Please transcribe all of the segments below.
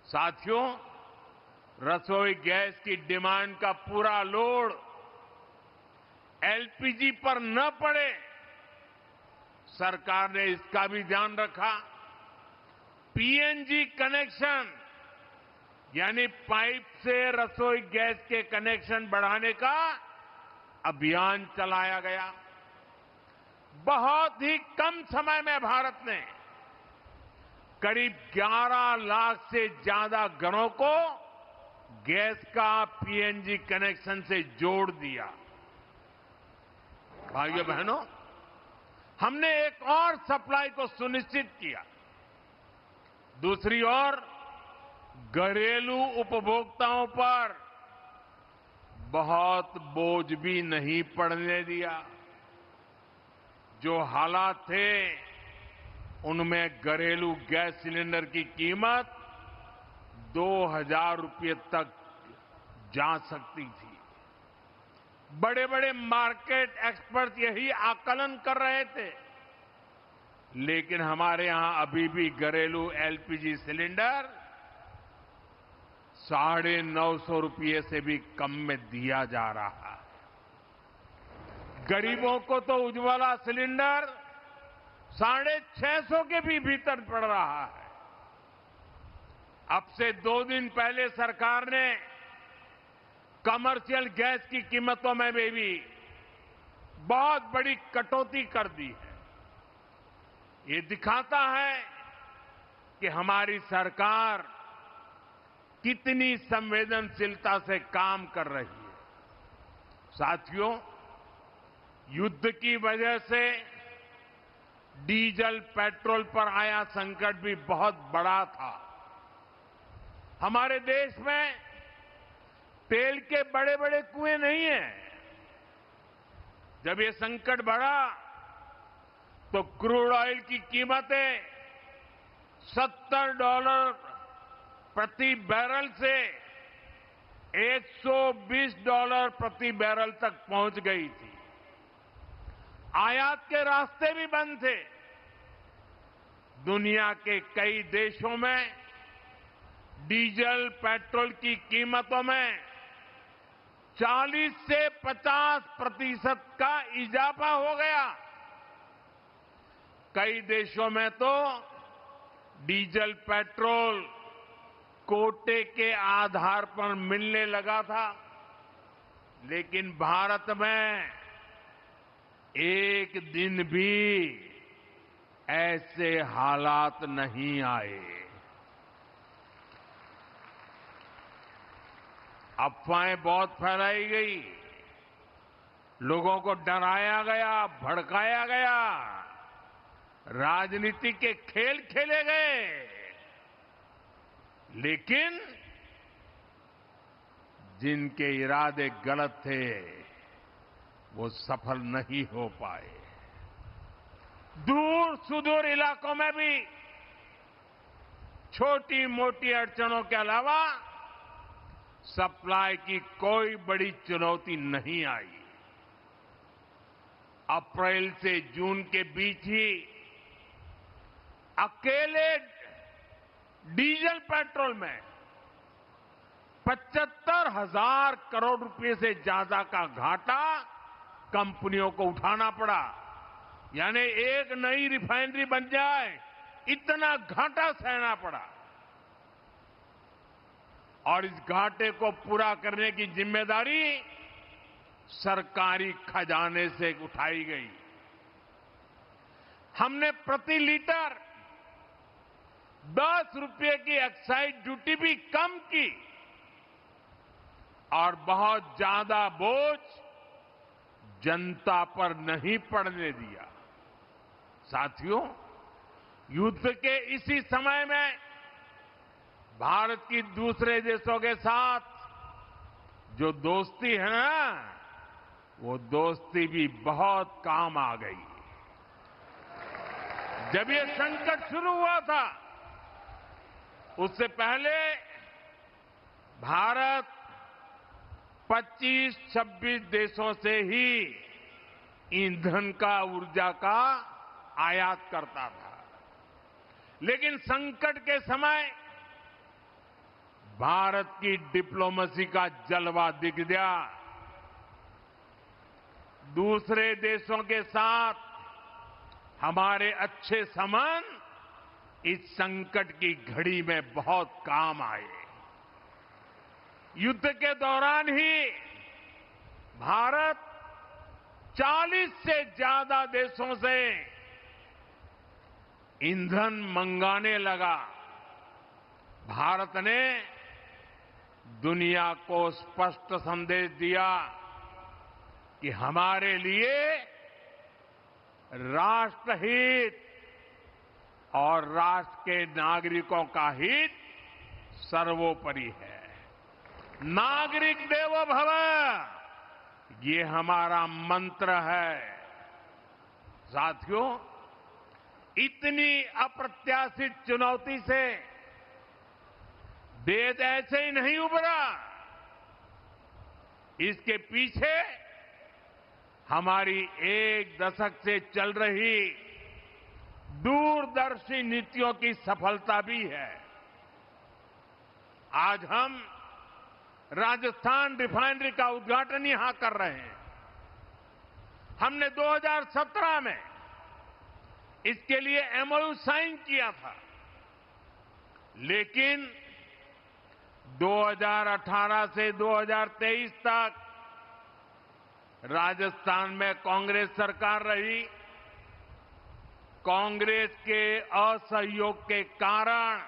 साथियों, रसोई गैस की डिमांड का पूरा लोड एलपीजी पर न पड़े, सरकार ने इसका भी ध्यान रखा। पीएनजी कनेक्शन यानी पाइप से रसोई गैस के कनेक्शन बढ़ाने का अभियान चलाया गया। बहुत ही कम समय में भारत ने करीब 11 लाख से ज्यादा घरों को गैस का पीएनजी कनेक्शन से जोड़ दिया। भाइयों बहनों, हमने एक और सप्लाई को सुनिश्चित किया। दूसरी ओर घरेलू उपभोक्ताओं पर बहुत बोझ भी नहीं पड़ने दिया। जो हालात थे उनमें घरेलू गैस सिलेंडर की कीमत 2,000 रुपये तक जा सकती थी। बड़े बड़े मार्केट एक्सपर्ट यही आकलन कर रहे थे, लेकिन हमारे यहां अभी भी घरेलू एलपीजी सिलेंडर 950 रुपये से भी कम में दिया जा रहा है। गरीबों को तो उज्ज्वला सिलेंडर 650 के भी भीतर पड़ रहा है। अब से 2 दिन पहले सरकार ने कमर्शियल गैस की कीमतों में भी बहुत बड़ी कटौती कर दी है। ये दिखाता है कि हमारी सरकार कितनी संवेदनशीलता से काम कर रही है। साथियों, युद्ध की वजह से डीजल पेट्रोल पर आया संकट भी बहुत बड़ा था। हमारे देश में तेल के बड़े बड़े कुएं नहीं हैं। जब ये संकट बढ़ा तो क्रूड ऑयल की कीमतें $70 प्रति बैरल से $120 प्रति बैरल तक पहुंच गई थी। आयात के रास्ते भी बंद थे। दुनिया के कई देशों में डीजल पेट्रोल की कीमतों में 40 से 50% का इजाफा हो गया। कई देशों में तो डीजल पेट्रोल कोटे के आधार पर मिलने लगा था, लेकिन भारत में एक दिन भी ऐसे हालात नहीं आए। अफवाहें बहुत फैलाई गई, लोगों को डराया गया, भड़काया गया, राजनीति के खेल खेले गए, लेकिन जिनके इरादे गलत थे वो सफल नहीं हो पाए। दूर सुदूर इलाकों में भी छोटी मोटी अड़चनों के अलावा सप्लाई की कोई बड़ी चुनौती नहीं आई। अप्रैल से जून के बीच ही अकेले डीजल पेट्रोल में 75,000 करोड़ रुपए से ज्यादा का घाटा कंपनियों को उठाना पड़ा। यानी एक नई रिफाइनरी बन जाए इतना घाटा सहना पड़ा। और इस घाटे को पूरा करने की जिम्मेदारी सरकारी खजाने से उठाई गई। हमने प्रति लीटर 10 रुपये की एक्साइज ड्यूटी भी कम की और बहुत ज्यादा बोझ जनता पर नहीं पड़ने दिया। साथियों, युद्ध के इसी समय में भारत की दूसरे देशों के साथ जो दोस्ती है ना, वो दोस्ती भी बहुत काम आ गई। जब ये संकट शुरू हुआ था उससे पहले भारत 25-26 देशों से ही ईंधन का, ऊर्जा का आयात करता था। लेकिन संकट के समय भारत की डिप्लोमेसी का जलवा दिख गया। दूसरे देशों के साथ हमारे अच्छे संबंध इस संकट की घड़ी में बहुत काम आए। युद्ध के दौरान ही भारत 40 से ज्यादा देशों से ईंधन मंगाने लगा। भारत ने दुनिया को स्पष्ट संदेश दिया कि हमारे लिए राष्ट्रहित और राष्ट्र के नागरिकों का हित सर्वोपरि है। नागरिक देवो भव, ये हमारा मंत्र है। साथियों, इतनी अप्रत्याशित चुनौती से देश ऐसे ही नहीं उभरा। इसके पीछे हमारी एक दशक से चल रही दूरदर्शी नीतियों की सफलता भी है। आज हम राजस्थान रिफाइनरी का उद्घाटन यहां कर रहे हैं। हमने 2017 में इसके लिए एमओयू साइन किया था, लेकिन 2018 से 2023 तक राजस्थान में कांग्रेस सरकार रही। कांग्रेस के असहयोग के कारण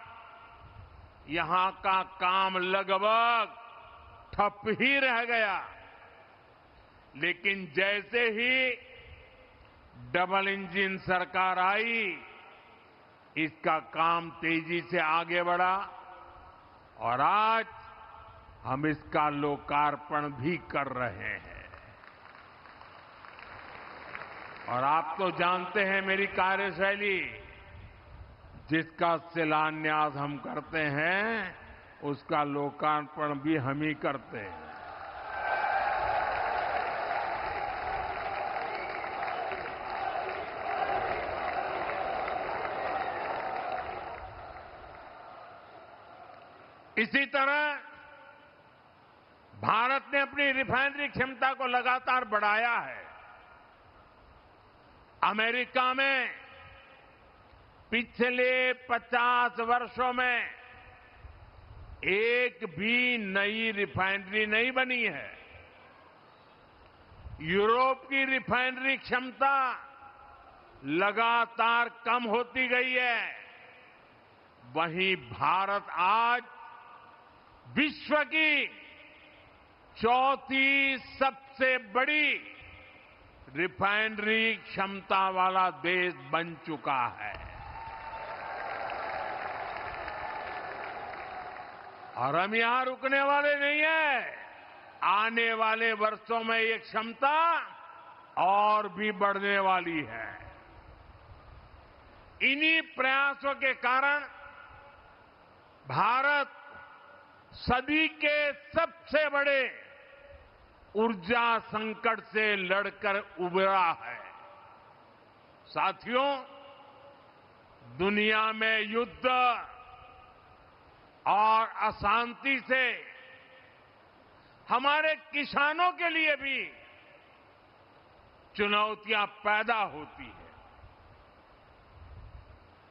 यहां का काम लगभग ठप ही रह गया। लेकिन जैसे ही डबल इंजन सरकार आई, इसका काम तेजी से आगे बढ़ा और आज हम इसका लोकार्पण भी कर रहे हैं। और आप तो जानते हैं मेरी कार्यशैली, जिसका शिलान्यास हम करते हैं उसका लोकार्पण भी हम ही करते हैं। इसी तरह भारत ने अपनी रिफाइनरी क्षमता को लगातार बढ़ाया है। अमेरिका में पिछले 50 वर्षों में एक भी नई रिफाइनरी नहीं बनी है। यूरोप की रिफाइनरी क्षमता लगातार कम होती गई है। वहीं भारत आज विश्व की चौथी सबसे बड़ी रिफाइनरी क्षमता वाला देश बन चुका है। और हम यहां रुकने वाले नहीं हैं। आने वाले वर्षों में ये क्षमता और भी बढ़ने वाली है। इन्हीं प्रयासों के कारण भारत सदी के सबसे बड़े ऊर्जा संकट से लड़कर उबरा है। साथियों, दुनिया में युद्ध और अशांति से हमारे किसानों के लिए भी चुनौतियां पैदा होती है।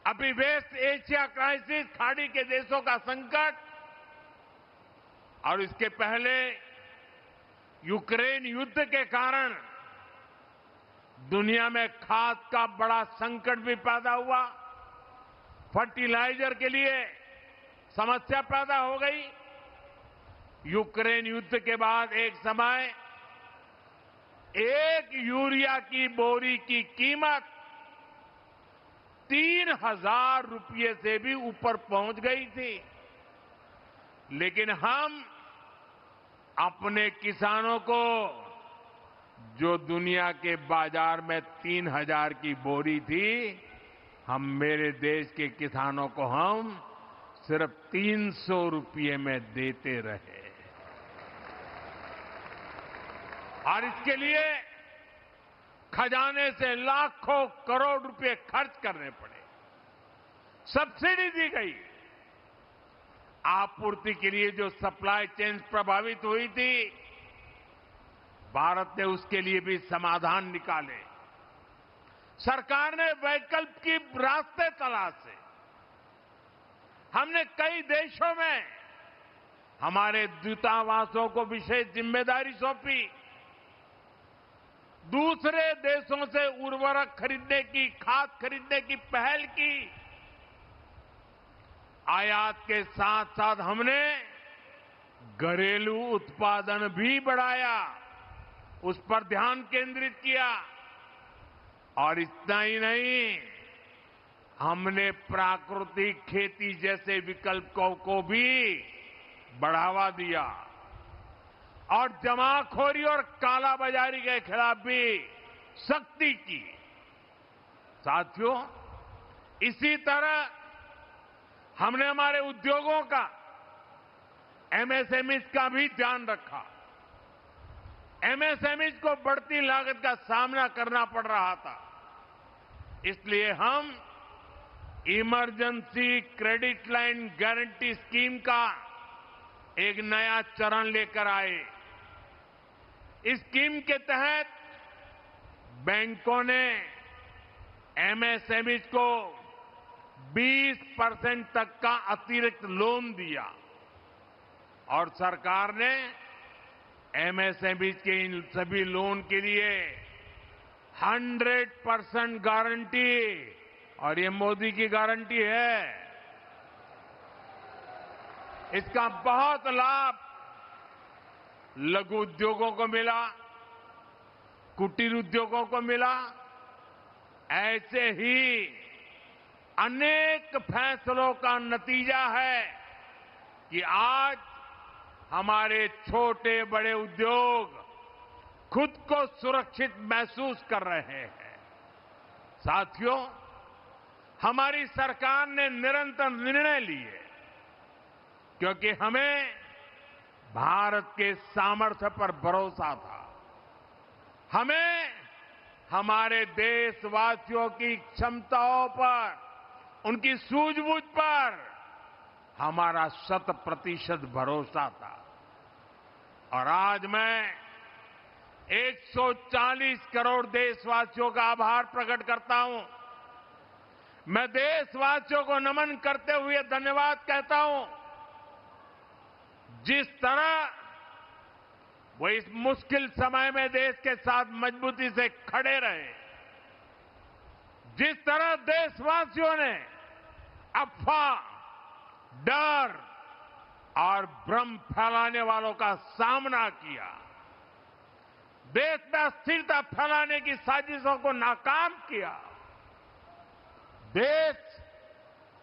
अभी वेस्ट एशिया क्राइसिस, खाड़ी के देशों का संकट और इसके पहले यूक्रेन युद्ध के कारण दुनिया में खाद का बड़ा संकट भी पैदा हुआ। फर्टिलाइजर के लिए समस्या पैदा हो गई। यूक्रेन युद्ध के बाद एक समय एक यूरिया की बोरी की कीमत 3,000 रुपये से भी ऊपर पहुंच गई थी। लेकिन हम अपने किसानों को, जो दुनिया के बाजार में 3,000 की बोरी थी, हम मेरे देश के किसानों को हम सिर्फ 300 रुपये में देते रहे। और इसके लिए खजाने से लाखों करोड़ रुपए खर्च करने पड़े। सब्सिडी दी गई। आपूर्ति के लिए जो सप्लाई चेन प्रभावित हुई थी, भारत ने उसके लिए भी समाधान निकाले। सरकार ने वैकल्पिक रास्ते तलाशे। हमने कई देशों में हमारे दूतावासों को विशेष जिम्मेदारी सौंपी। दूसरे देशों से उर्वरक खरीदने की, खाद खरीदने की पहल की। आयात के साथ साथ हमने घरेलू उत्पादन भी बढ़ाया, उस पर ध्यान केंद्रित किया। और इतना ही नहीं, हमने प्राकृतिक खेती जैसे विकल्पों को भी बढ़ावा दिया और जमाखोरी और कालाबाजारी के खिलाफ भी सख्ती की। साथियों, इसी तरह हमने हमारे उद्योगों का, एमएसएमई का भी ध्यान रखा। एमएसएमई को बढ़ती लागत का सामना करना पड़ रहा था, इसलिए हम emergency credit line guarantee scheme का एक नया चरण लेकर आए। इस स्कीम के तहत बैंकों ने एमएसएमई को 20% तक का अतिरिक्त लोन दिया और सरकार ने एमएसएमई के इन सभी लोन के लिए 100% गारंटी, और ये मोदी की गारंटी है, इसका बहुत लाभ लघु उद्योगों को मिला, कुटीर उद्योगों को मिला। ऐसे ही अनेक फैसलों का नतीजा है कि आज हमारे छोटे बड़े उद्योग खुद को सुरक्षित महसूस कर रहे हैं। साथियों, हमारी सरकार ने निरंतर निर्णय लिए क्योंकि हमें भारत के सामर्थ्य पर भरोसा था। हमें हमारे देशवासियों की क्षमताओं पर, उनकी सूझबूझ पर हमारा 100% भरोसा था। और आज मैं 140 करोड़ देशवासियों का आभार प्रकट करता हूं। मैं देशवासियों को नमन करते हुए धन्यवाद कहता हूं। जिस तरह वो इस मुश्किल समय में देश के साथ मजबूती से खड़े रहे, जिस तरह देशवासियों ने अफवाह, डर और भ्रम फैलाने वालों का सामना किया, देश में अस्थिरता फैलाने की साजिशों को नाकाम किया, देश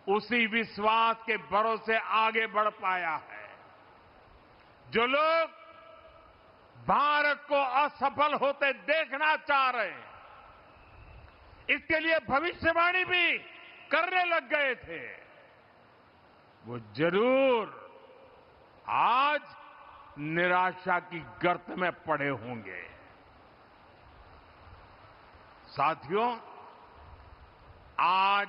उसी विश्वास के भरोसे आगे बढ़ पाया है। जो लोग भारत को असफल होते देखना चाह रहे हैं, इसके लिए भविष्यवाणी भी करने लग गए थे, वो जरूर आज निराशा की गर्त में पड़े होंगे। साथियों, आज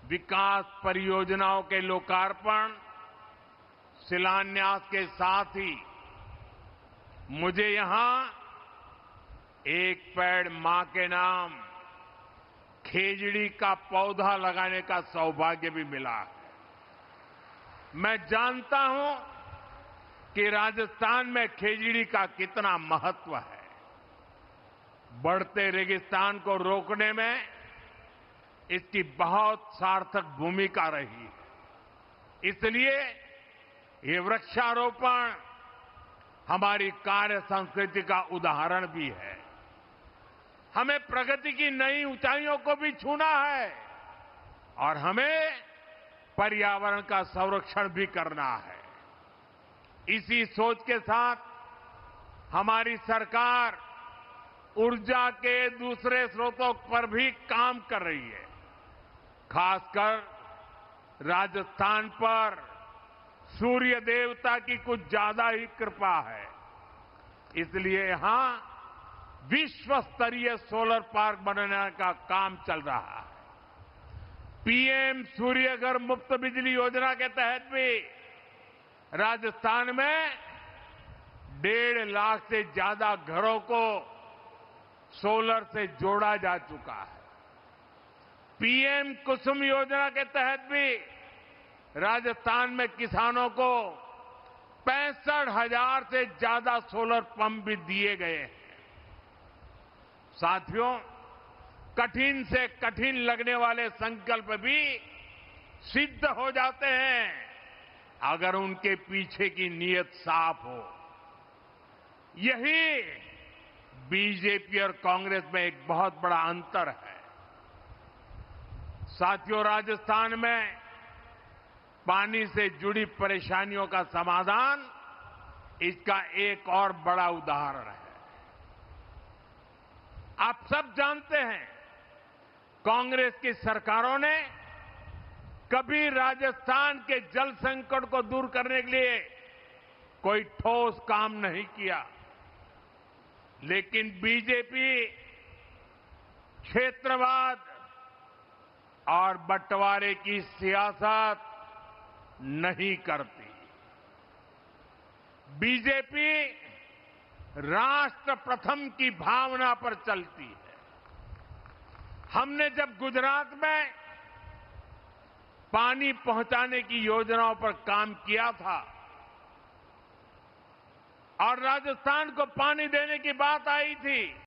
विकास परियोजनाओं के लोकार्पण, शिलान्यास के साथ ही मुझे यहां एक पेड़ मां के नाम खेजड़ी का पौधा लगाने का सौभाग्य भी मिला है। मैं जानता हूं कि राजस्थान में खेजड़ी का कितना महत्व है। बढ़ते रेगिस्तान को रोकने में इसकी बहुत सार्थक भूमिका रही है। इसलिए ये वृक्षारोपण हमारी कार्य संस्कृति का उदाहरण भी है। हमें प्रगति की नई ऊंचाइयों को भी छूना है और हमें पर्यावरण का संरक्षण भी करना है। इसी सोच के साथ हमारी सरकार ऊर्जा के दूसरे स्रोतों पर भी काम कर रही है। खासकर राजस्थान पर सूर्य देवता की कुछ ज्यादा ही कृपा है, इसलिए यहां विश्व स्तरीय सोलर पार्क बनाने का काम चल रहा है। पीएम सूर्यघर मुफ्त बिजली योजना के तहत भी राजस्थान में 1.5 लाख से ज्यादा घरों को सोलर से जोड़ा जा चुका है। पीएम कुसुम योजना के तहत भी राजस्थान में किसानों को 65,000 से ज्यादा सोलर पंप भी दिए गए हैं। साथियों, कठिन से कठिन लगने वाले संकल्प भी सिद्ध हो जाते हैं अगर उनके पीछे की नीयत साफ हो। यही बीजेपी और कांग्रेस में एक बहुत बड़ा अंतर है। साथियों, राजस्थान में पानी से जुड़ी परेशानियों का समाधान इसका एक और बड़ा उदाहरण है। आप सब जानते हैं, कांग्रेस की सरकारों ने कभी राजस्थान के जल संकट को दूर करने के लिए कोई ठोस काम नहीं किया, लेकिन बीजेपी क्षेत्रवाद और बंटवारे की सियासत नहीं करती। बीजेपी राष्ट्र प्रथम की भावना पर चलती है। हमने जब गुजरात में पानी पहुंचाने की योजनाओं पर काम किया था और राजस्थान को पानी देने की बात आई थी,